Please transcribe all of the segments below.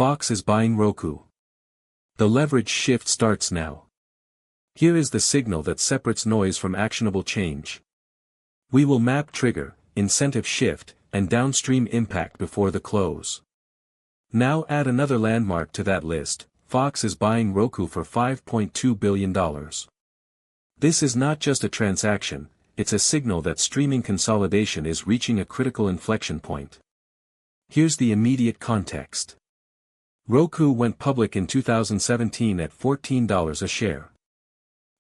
Fox is buying Roku. The leverage shift starts now. Here is the signal that separates noise from actionable change. We will map trigger, incentive shift, and downstream impact before the close. Now add another landmark to that list. Fox is buying Roku for $5.2 billion. This is not just a transaction, it's a signal that streaming consolidation is reaching a critical inflection point. Here's the immediate context. Roku went public in 2017 at $14 a share.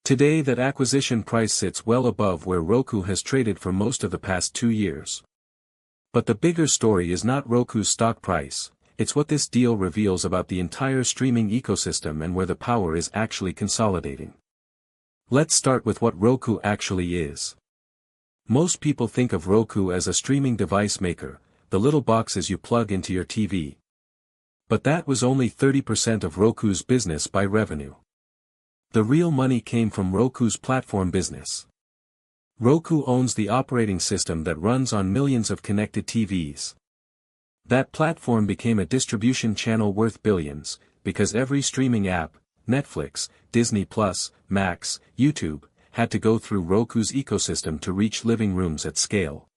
Today that acquisition price sits well above where Roku has traded for most of the past 2 years. But the bigger story is not Roku's stock price, it's what this deal reveals about the entire streaming ecosystem and where the power is actually consolidating. Let's start with what Roku actually is. Most people think of Roku as a streaming device maker, the little boxes you plug into your TV. But that was only 30% of Roku's business by revenue. The real money came from Roku's platform business. Roku owns the operating system that runs on millions of connected TVs. That platform became a distribution channel worth billions, because every streaming app, Netflix, Disney+, Max, YouTube, had to go through Roku's ecosystem to reach living rooms at scale.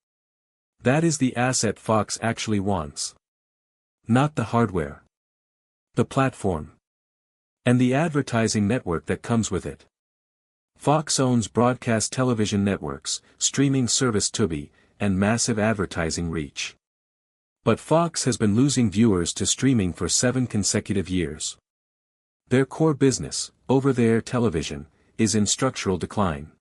That is the asset Fox actually wants. Not the hardware. The platform. And the advertising network that comes with it. Fox owns broadcast television networks, streaming service Tubi, and massive advertising reach. But Fox has been losing viewers to streaming for 7 consecutive years. Their core business, over-the-air television, is in structural decline.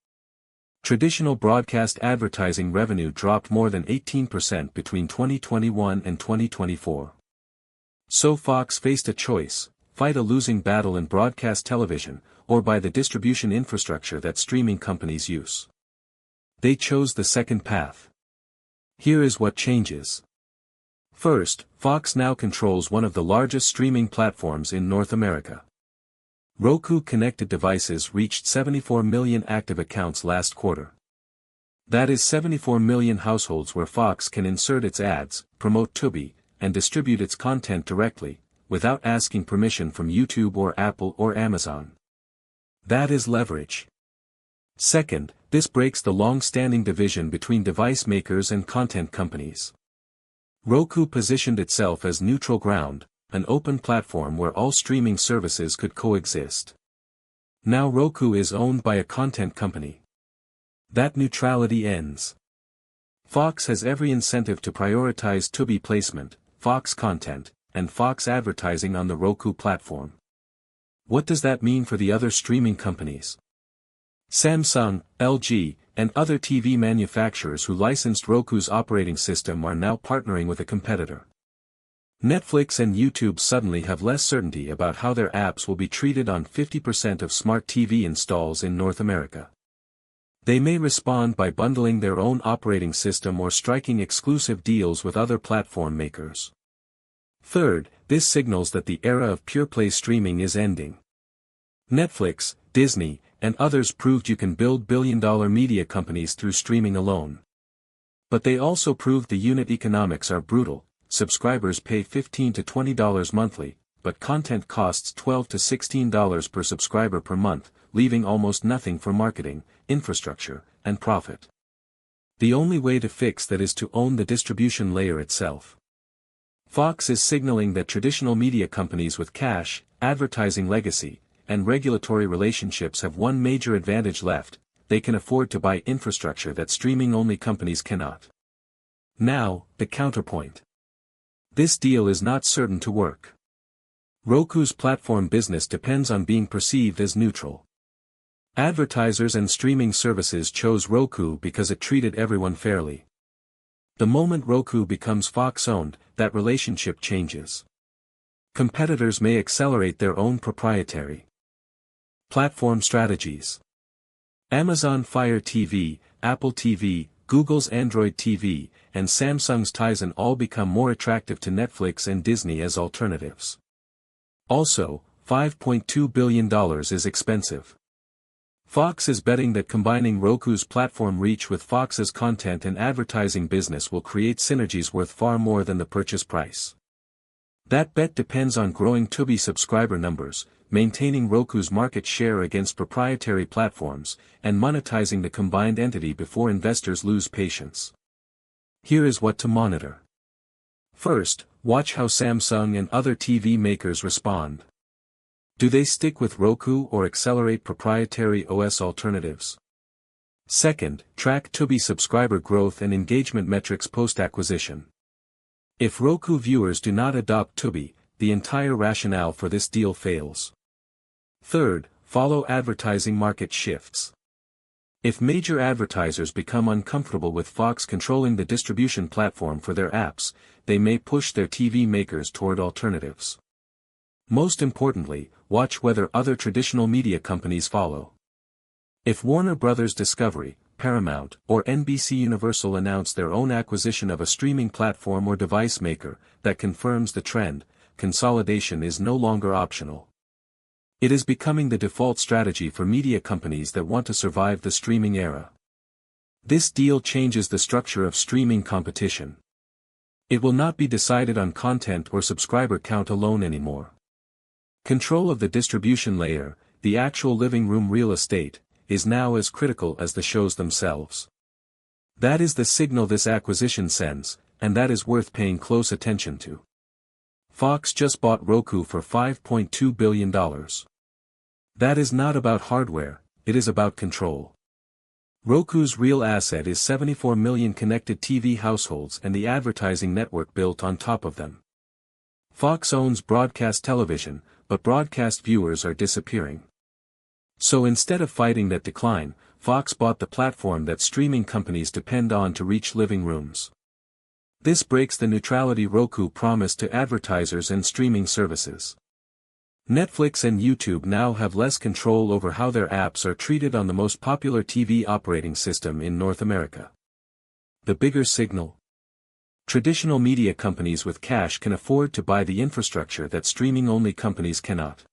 Traditional broadcast advertising revenue dropped more than 18% between 2021 and 2024. So Fox faced a choice: fight a losing battle in broadcast television, or buy the distribution infrastructure that streaming companies use. They chose the second path. Here is what changes. First, Fox now controls one of the largest streaming platforms in North America. Roku connected devices reached 74 million active accounts last quarter. That is 74 million households where Fox can insert its ads, promote Tubi, and distribute its content directly, without asking permission from YouTube or Apple or Amazon. That is leverage. Second, this breaks the long-standing division between device makers and content companies. Roku positioned itself as neutral ground, an open platform where all streaming services could coexist. Now Roku is owned by a content company. That neutrality ends. Fox has every incentive to prioritize Tubi placement, Fox content, and Fox advertising on the Roku platform. What does that mean for the other streaming companies? Samsung, LG, and other TV manufacturers who licensed Roku's operating system are now partnering with a competitor. Netflix and YouTube suddenly have less certainty about how their apps will be treated on 50% of smart TV installs in North America. They may respond by bundling their own operating system or striking exclusive deals with other platform makers. Third, this signals that the era of pure-play streaming is ending. Netflix, Disney, and others proved you can build billion-dollar media companies through streaming alone. But they also proved the unit economics are brutal. Subscribers pay $15 to $20 monthly, but content costs $12 to $16 per subscriber per month, leaving almost nothing for marketing, infrastructure, and profit. The only way to fix that is to own the distribution layer itself. Fox is signaling that traditional media companies with cash, advertising legacy, and regulatory relationships have one major advantage left: they can afford to buy infrastructure that streaming-only companies cannot. Now, the counterpoint. This deal is not certain to work. Roku's platform business depends on being perceived as neutral. Advertisers and streaming services chose Roku because it treated everyone fairly. The moment Roku becomes Fox-owned, that relationship changes. Competitors may accelerate their own proprietary platform strategies. Amazon Fire TV, Apple TV, Google's Android TV, and Samsung's Tizen all become more attractive to Netflix and Disney as alternatives. Also, $5.2 billion is expensive. Fox is betting that combining Roku's platform reach with Fox's content and advertising business will create synergies worth far more than the purchase price. That bet depends on growing Tubi subscriber numbers, maintaining Roku's market share against proprietary platforms, and monetizing the combined entity before investors lose patience. Here is what to monitor. First, watch how Samsung and other TV makers respond. Do they stick with Roku or accelerate proprietary OS alternatives? Second, track Tubi subscriber growth and engagement metrics post-acquisition. If Roku viewers do not adopt Tubi, the entire rationale for this deal fails. Third, follow advertising market shifts. If major advertisers become uncomfortable with Fox controlling the distribution platform for their apps, they may push their TV makers toward alternatives. Most importantly, watch whether other traditional media companies follow. If Warner Bros. Discovery, Paramount, or NBC Universal announce their own acquisition of a streaming platform or device maker, that confirms the trend: consolidation is no longer optional. It is becoming the default strategy for media companies that want to survive the streaming era. This deal changes the structure of streaming competition. It will not be decided on content or subscriber count alone anymore. Control of the distribution layer, the actual living room real estate, is now as critical as the shows themselves. That is the signal this acquisition sends, and that is worth paying close attention to. Fox just bought Roku for $5.2 billion. That is not about hardware, it is about control. Roku's real asset is 74 million connected TV households and the advertising network built on top of them. Fox owns broadcast television, but broadcast viewers are disappearing. So instead of fighting that decline, Fox bought the platform that streaming companies depend on to reach living rooms. This breaks the neutrality Roku promised to advertisers and streaming services. Netflix and YouTube now have less control over how their apps are treated on the most popular TV operating system in North America. The bigger signal? Traditional media companies with cash can afford to buy the infrastructure that streaming-only companies cannot.